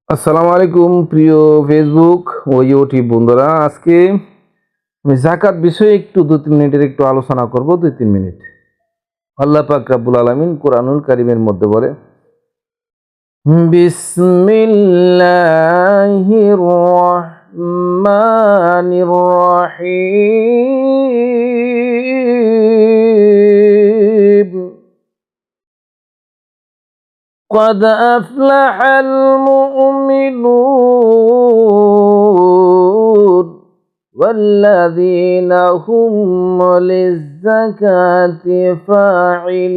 আসসালামু আলাইকুম প্রিয় ফেসবুক ও ইউটিউব বন্ধুরা। আজকে আমি যাকাত বিষয়ে একটু 2-3 মিনিটের একটু আলোচনা করব। 2-3 মিনিট। আল্লাহ পাক রব্বুল আলামিন কোরআনুল কারীমের মধ্যে বলে, বিসমিল্লাহির রহমানির রহিম। قد أفلح المؤمنون والذين هم للزكاة فاعلون।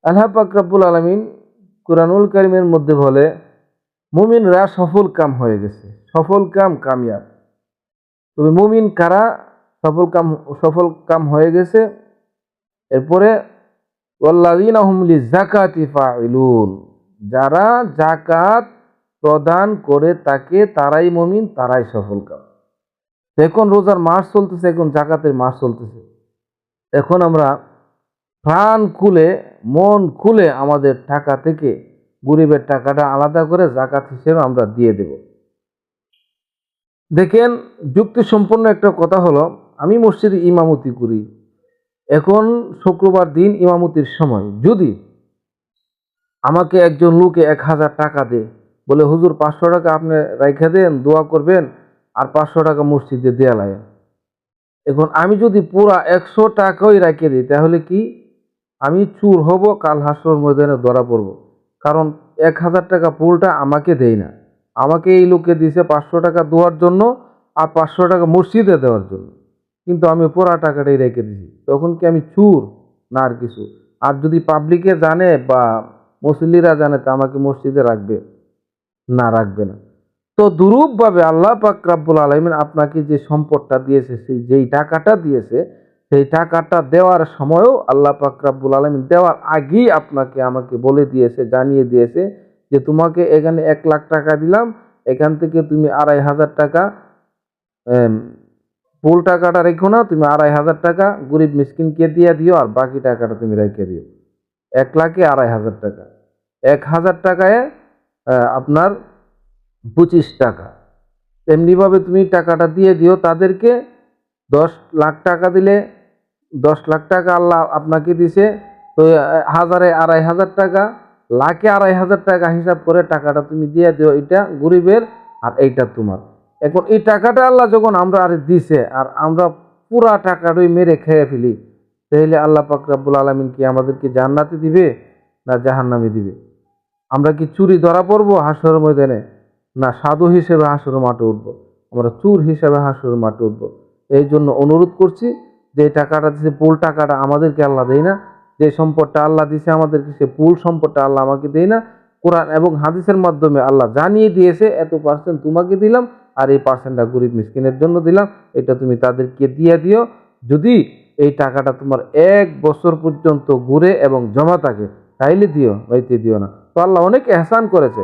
আল্লাহ পাক রব্বুল আলামিন কুরআনুল কারীমের মধ্যে বলে, মুমিনরা সফল কাম হয়ে গেছে, সফল কাম কামিয়াব। তবে মুমিন কারা? সফল কাম হয়ে গেছে। এরপরে ওয়াল্লাযীনা হুম লিযাকাতি ফাইলুন, যারা যাকাত প্রদান করে তাকে তারাই মুমিন, তারাই সফল কাম। এখন রোজার মাস চলতেছে, এখন যাকাতের মাস চলতেছে। এখন আমরা প্রাণ খুলে মন খুলে আমাদের টাকা থেকে গরিবের টাকাটা আলাদা করে যাকাত হিসেবে আমরা দিয়ে দেব। দেখেন, যুক্তিসম্পন্ন একটা কথা হলো, আমি মসজিদে ইমামতি করি। এখন শুক্রবার দিন ইমামতির সময় যদি আমাকে একজন লোকে 1000 টাকা দেয়, বলে হুজুর 500 টাকা আপনি রাইখা দেন, দোয়া করবেন, আর 500 টাকা মসজিদে দেয়া লাগে। এখন আমি যদি পুরা 100 টাকাই রাইখে দিই, তাহলে কি আমি চুর হব? কাল হাসর ময়দানে ধরা পড়ব। কারণ 1000 টাকা পুলটা আমাকে দেয় না, আমাকে এই লোকে দিয়েছে 500 টাকা দেওয়ার জন্য আর 500 টাকা মসজিদে দেওয়ার জন্য, কিন্তু আমি পুরা টাকাটাই রেখে দিছি। তখন কি আমি চুর না আর কিছু? আর যদি পাবলিকে জানে বা মুসল্লিরা জানে, তা আমাকে মসজিদে রাখবে না? রাখবে না। তো দুরূপভাবে আল্লাহ পাক রব্বুল আলামিন আপনাকে যে সম্পদটা দিয়েছে, সেই যেই টাকাটা দিয়েছে, সেই টাকাটা দেওয়ার সময়ও আল্লাহ পাক রব্বুল আলামিন দেওয়ার আগেই আপনাকে আমাকে বলে দিয়েছে, জানিয়ে দিয়েছে যে তোমাকে এখানে 1 লাখ টাকা দিলাম, এখান থেকে তুমি 2500 টাকা ফুল টাকাটা রেখো না, তুমি 2500 টাকা গরিব মিসকিনকে দিয়ে দিও, আর বাকি টাকাটা তুমি রেখে দিও। 1 লাখে 2500 টাকা, 1000 টাকায় আপনার 25 টাকা। তেমনিভাবে তুমি টাকাটা দিয়ে দিও তাদেরকে। 10 লাখ টাকা দিলে 10 লাখ টাকা আল্লাহ আপনাকে দিছে, তো হাজারে 2500 টাকা, লাখে 2500 টাকা হিসাব করে টাকাটা তুমি দিয়ে দিও, এটা গরিবের আর এইটা তোমার। এখন এই টাকাটা আল্লাহ যখন আমরা আর দিছে, আর আমরা পুরা টাকাটাই মেরে খেয়ে ফেলি, তাহলে আল্লাহ পাক রব্বুল আলামিন কি আমাদেরকে জান্নাতে দিবে না জাহান্নামে দিবে? আমরা কি চুরি ধরা পড়বো হাসরের ময়দানে, না সাধু হিসেবে হাসরের মাঠে উঠবো? আমরা চুর হিসেবে হাসরের মাঠে উঠবো। এই জন্য অনুরোধ করছি, যে টাকাটা দিছে পুল টাকাটা আমাদেরকে আল্লাহ দেয় না, যে সম্পদটা আল্লাহ দিছে আমাদেরকে, সে পুল সম্পদটা আল্লাহ আমাকে দেয় না। কোরআন এবং হাদিসের মাধ্যমে আল্লাহ জানিয়ে দিয়েছে, এত পার্সেন্ট তোমাকে দিলাম, আর এই পার্সেন্টটা গরিব মিসকিনের জন্য দিলাম, এটা তুমি তাদেরকে দিয়ে দিও। যদি এই টাকাটা তোমার 1 বছর পর্যন্ত ঘুরে এবং জমা থাকে, তাইলে দিও, নইতে দিও না। তো আল্লাহ অনেক এহসান করেছে।